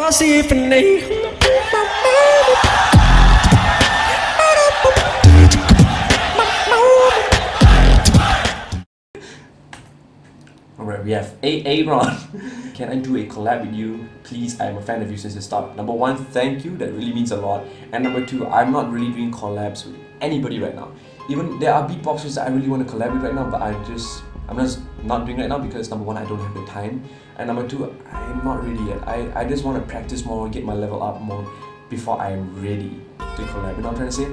kasih pening. Alright, we have Aaron. Can I do a collab with you? Please, I'm a fan of you since the start. Number one, thank you, that really means a lot. And number two, I'm not really doing collabs with anybody right now. Even there are beatboxers that I really want to collab with right now, but I'm just not doing right now because number one, I don't have the time. And number two, I'm not ready yet. I just want to practice more, get my level up more before I'm ready to collab. You know what I'm trying to say?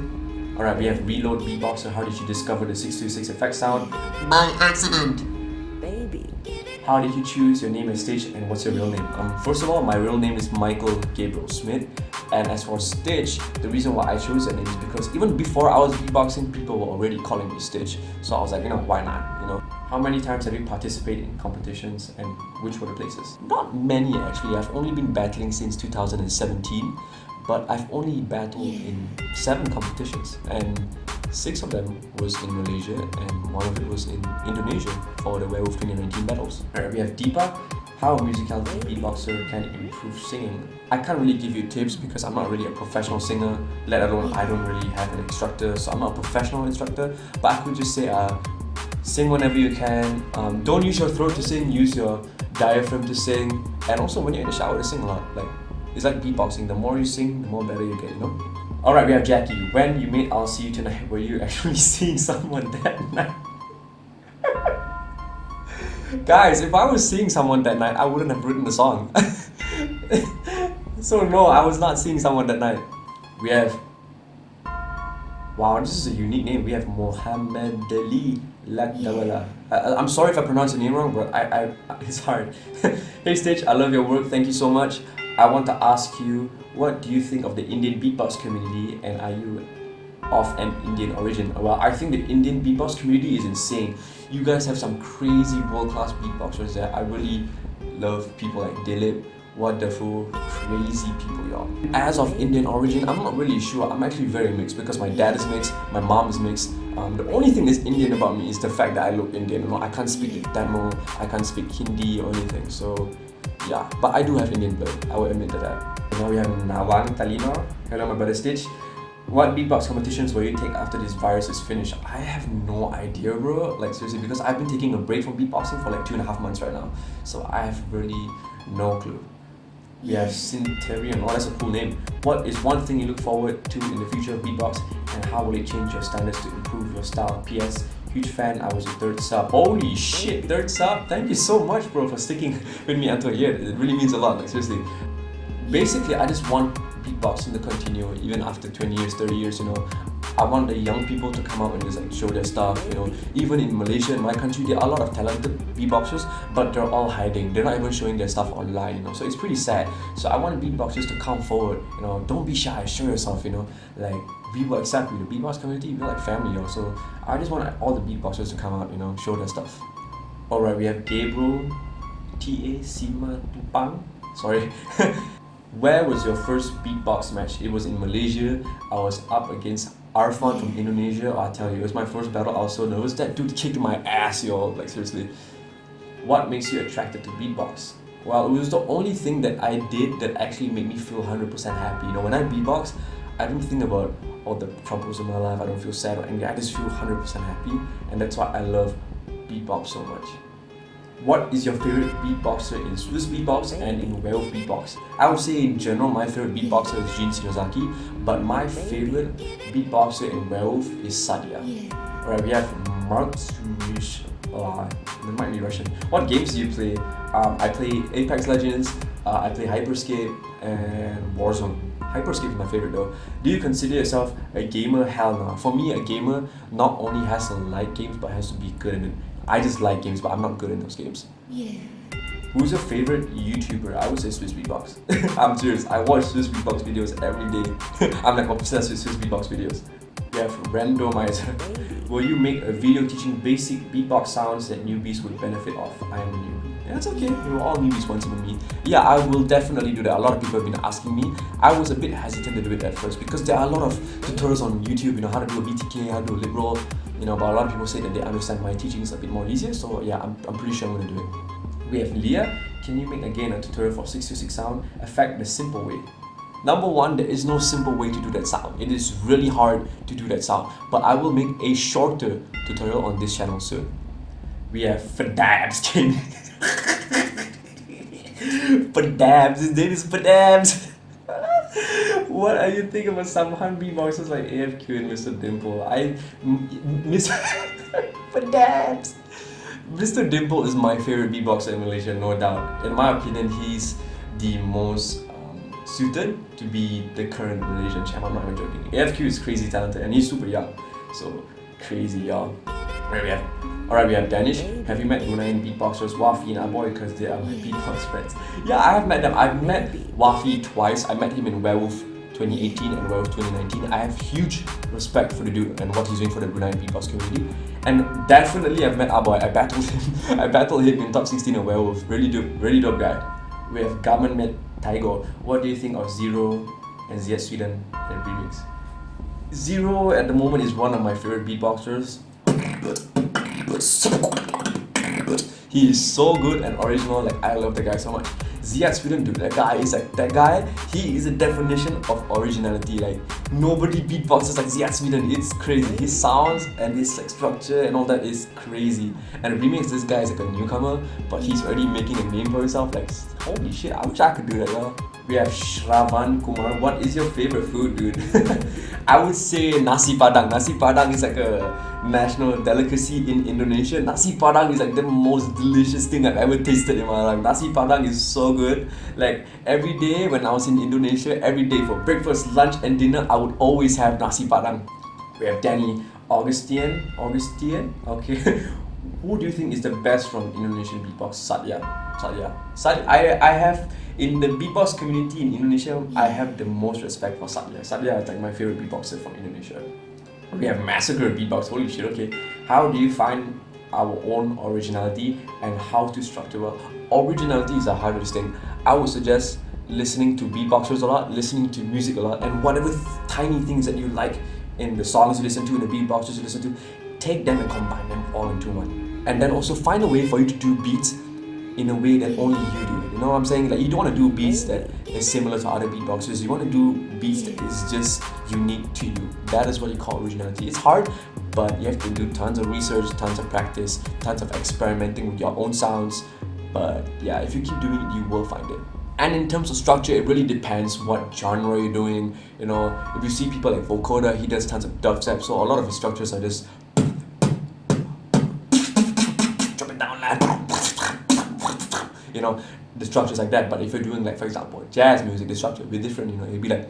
Alright, we have Reload Beatboxer. How did you discover the 626 effect sound? By accident. How did you choose your name and stage, and what's your real name? First of all, my real name is Michael Gabriel Smith, and as for Stitch, the reason why I chose that name is because even before I was beatboxing, people were already calling me Stitch. So I was like, why not? How many times have you participated in competitions, and which were the places? Not many actually. I've only been battling since 2017, but I've only battled in 7 competitions, and 6 of them was in Malaysia and 1 of it was in Indonesia for the Werewolf 2019 battles. Alright, we have Deepa. How a musicality beatboxer can improve singing. I can't really give you tips because I'm not really a professional singer, let alone I don't really have an instructor, so I'm not a professional instructor, but I could just say sing whenever you can. Don't use your throat to sing, use your diaphragm to sing, and also when you're in the shower to sing a lot. It's like beatboxing, the more you sing, the more better you get, Alright, we have Jacky. When you made I'll See You Tonight, were you actually seeing someone that night? Guys, if I was seeing someone that night, I wouldn't have written the song. So no, I was not seeing someone that night. We have... Wow, this is a unique name. We have Mohammed. I'm sorry if I pronounce your name wrong, but it's hard. Hey Stitch, I love your work. Thank you so much. I want to ask you, what do you think of the Indian beatbox community, and are you of an Indian origin? Well, I think the Indian beatbox community is insane. You guys have some crazy world-class beatboxers there. I really love people like Dilip, wonderful, crazy people, y'all. As of Indian origin, I'm not really sure. I'm actually very mixed because my dad is mixed, my mom is mixed. The only thing that's Indian about me is the fact that I look Indian. I can't speak Tamil, I can't speak Hindi or anything. So yeah, but I do have Indian blood. I will admit to that. Now we have Talina. Hello, my brother Stitch. What beatbox competitions will you take after this virus is finished? I have no idea, bro. Seriously, because I've been taking a break from beatboxing for 2.5 months right now. So I have really no clue. We have Centuri, and that's a cool name. What is one thing you look forward to in the future of beatbox, and how will it change your standards to improve your style? PS, huge fan, I was your 3rd sub. Holy shit, 3rd sub? Thank you so much, bro, for sticking with me until here. It really means a lot, seriously. Basically, I just want beatboxing to continue even after 20 years, 30 years, I want the young people to come out and just show their stuff, Even in Malaysia, in my country, there are a lot of talented beatboxers, but they're all hiding. They're not even showing their stuff online, So it's pretty sad. So I want beatboxers to come forward, Don't be shy, show yourself, We will accept you. The beatbox community, we're like family, So I just want all the beatboxers to come out, show their stuff. Alright, we have Gabriel, T.A. Sima Tupang. Sorry. Where was your first beatbox match? It was in Malaysia. I was up against Arfan from Indonesia. I tell you, it was my first battle. I was so nervous. That dude kicked my ass, yo. Seriously. What makes you attracted to beatbox? Well, it was the only thing that I did that actually made me feel 100% happy. When I beatbox, I don't think about all the troubles in my life. I don't feel sad or angry. I just feel 100% happy, and that's why I love beatbox so much. What is your favorite beatboxer in Swiss beatbox and in Werewolf beatbox? I would say in general my favorite beatboxer is Jin Shinozaki, but my favorite beatboxer in Werewolf is Sadia. Alright, we have Mark Surish. That might be Russian. What games do you play? I play Apex Legends, I play Hyperscape and Warzone. Hyperscape is my favorite though. Do you consider yourself a gamer? Hell no. For me, a gamer not only has to like games but has to be good in it. I just like games, but I'm not good in those games. Yeah. Who's your favorite YouTuber? I would say Swiss Beatbox. I'm serious. I watch Swiss Beatbox videos every day. I'm obsessed with Swiss Beatbox videos. We have Randomizer. Will you make a video teaching basic beatbox sounds that newbies would benefit off? I am a newbie. Yeah, that's okay. We're all newbies once in me. Yeah, I will definitely do that. A lot of people have been asking me. I was a bit hesitant to do it at first because there are a lot of tutorials on YouTube, how to do a BTK, how to do a lip roll, but a lot of people say that they understand my teaching is a bit more easier. So yeah, I'm pretty sure I'm going to do it. We have Leah. can you make again a tutorial for 626 sound? Effect the simple way. Number one, there is no simple way to do that sound. It is really hard to do that sound. But I will make a shorter tutorial on this channel soon. We have Fantabs. Fantabs, his name is Fantabs. What are you thinking about Samhan beatboxers like AFQ and Mr. Dimple? Mr. Fantabs. Mr. Dimple is my favorite beatboxer in Malaysia, no doubt. In my opinion, he's the most suited to be the current Malaysian champ. I'm not even joking. AFQ is crazy talented and he's super young. So crazy young. Alright, we have Danish. Have you met Bruneian beatboxers Wafi and Aboy because they are my beatbox friends? Yeah, I have met them. I've met Wafi twice. I met him in Werewolf 2018 and Werewolf 2019. I have huge respect for the dude and what he's doing for the Bruneian beatbox community. And definitely I've met Aboy. I battled him. I battled him in top 16 of Werewolf. Really dope guy. We have Gaman met Taigo. What do you think of Zero and Ziat Sweden and Remix? Zero at the moment is one of my favorite beatboxers. He is so good and original, like I love the guy so much. Ziat Sweden, dude, he is a definition of originality. Like nobody beatboxes like Ziat Sweden. It's crazy. His sounds and his like structure and all that is crazy. And Remix, this guy is like a newcomer, but he's already making a name for himself. Like holy shit, I wish I could do that, yo. We have Shravan Kumar. What is your favorite food, dude? I would say nasi padang. Nasi padang is like a national delicacy in Indonesia. Nasi padang is like the most delicious thing I've ever tasted in my life. Nasi padang is so good. Like every day when I was in Indonesia, every day for breakfast, lunch and dinner, I would always have nasi padang. We have Danny, Augustin, okay. Who do you think is the best from Indonesian beatbox? Satya. I have, in the beatbox community in Indonesia, I have the most respect for Satya. Satya is like my favorite beatboxer from Indonesia. We have Massacre Beatbox, holy shit, okay. How do you find our own originality and how to structure well? Originality is the hardest thing. I would suggest listening to beatboxers a lot, listening to music a lot, and whatever tiny things that you like in the songs you listen to, in the beatboxers you listen to, take them and combine them all into one. And then also find a way for you to do beats in a way that only you do it. You know what I'm saying? Like you don't want to do beats that is similar to other beatboxers. You want to do beats that is just unique to you. That is what you call originality. It's hard, but you have to do tons of research, tons of practice, tons of experimenting with your own sounds. But yeah, if you keep doing it, you will find it. And in terms of structure, it really depends what genre you're doing. You know, if you see people like Vocoder, he does tons of dubstep, so a lot of his structures are just drop it down, lad. You know, the structure's like that. But if you're doing, like, for example, jazz music, the structure would be different. You know, it'd be like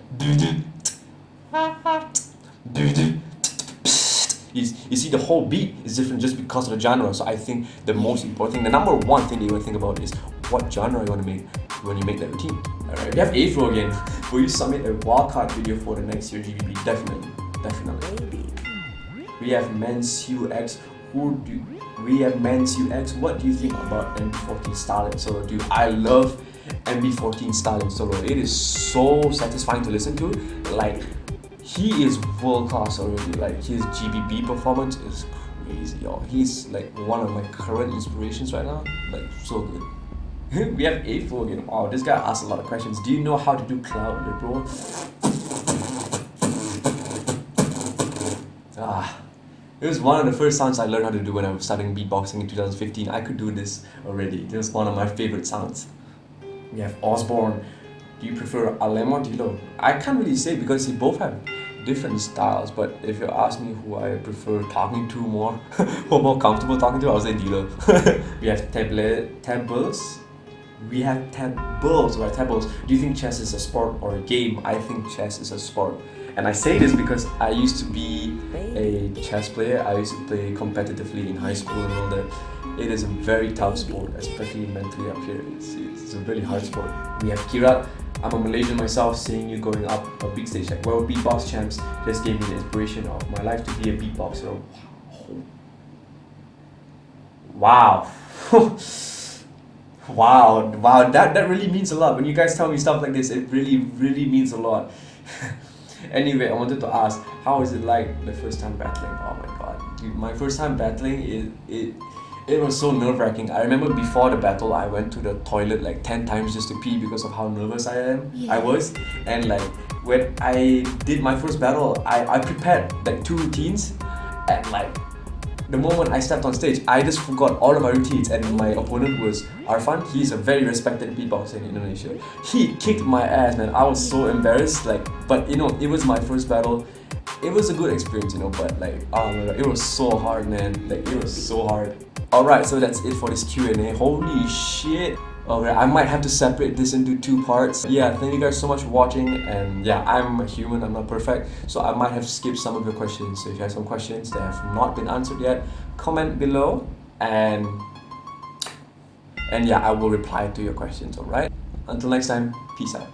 you see the whole beat is different just because of the genre. So I think the most important thing, the number one thing that you want to think about is what genre you want to make when you make that routine. Alright, we have Afro again. Will you submit a wildcard video for the next year GBB? Definitely. We have mensux. We have mensux. What do you think about MB14 Stalin solo? Dude, I love MB14 Stalin solo. It is so satisfying to listen to. Like, he is world class already. Like, his GBB performance is crazy, y'all. He's like one of my current inspirations right now. Like, so good. We have A4 again. Wow, this guy asked a lot of questions. Do you know how to do cloud, bro? It was one of the first sounds I learned how to do when I was starting beatboxing in 2015. I could do this already. It was one of my favorite sounds. We have Osborne. Do you prefer Alem or Dilo? I can't really say because they both have different styles, but if you ask me who I prefer talking to more, who I'm more comfortable talking to, I would say Dilo. We have tables. We have tables, right? Tables. Do you think chess is a sport or a game? I think chess is a sport. And I say this because I used to be a chess player. I used to play competitively in high school and all that. It is a very tough sport, especially mentally up here. It's a really hard sport. We have Kirat. I'm a Malaysian myself, seeing you going up a big stage like World Beatbox Champs just gave me the inspiration of my life to be a beatboxer. Wow. Wow, that really means a lot. When you guys tell me stuff like this, it really means a lot. Anyway, I wanted to ask, how is it like the first time battling? Oh my god, dude, my first time battling, It was so nerve-wracking. I remember before the battle, I went to the toilet like 10 times just to pee because of how nervous I was. And like when I did my first battle, I prepared like 2 routines, and like the moment I stepped on stage, I just forgot all of my routines, and my opponent was Arfan. He's a very respected beatboxer in Indonesia. He kicked my ass, man. I was so embarrassed, like, but you know, it was my first battle. It was a good experience, you know, but like, oh my god, it was so hard, man. Like, it was so hard. Alright, so that's it for this Q&A. Holy shit. Okay, I might have to separate this into 2 parts. Yeah, thank you guys so much for watching, and yeah, I'm a human, I'm not perfect, so I might have skipped some of your questions. So if you have some questions that have not been answered yet, comment below, and yeah, I will reply to your questions, alright? Until next time, peace out.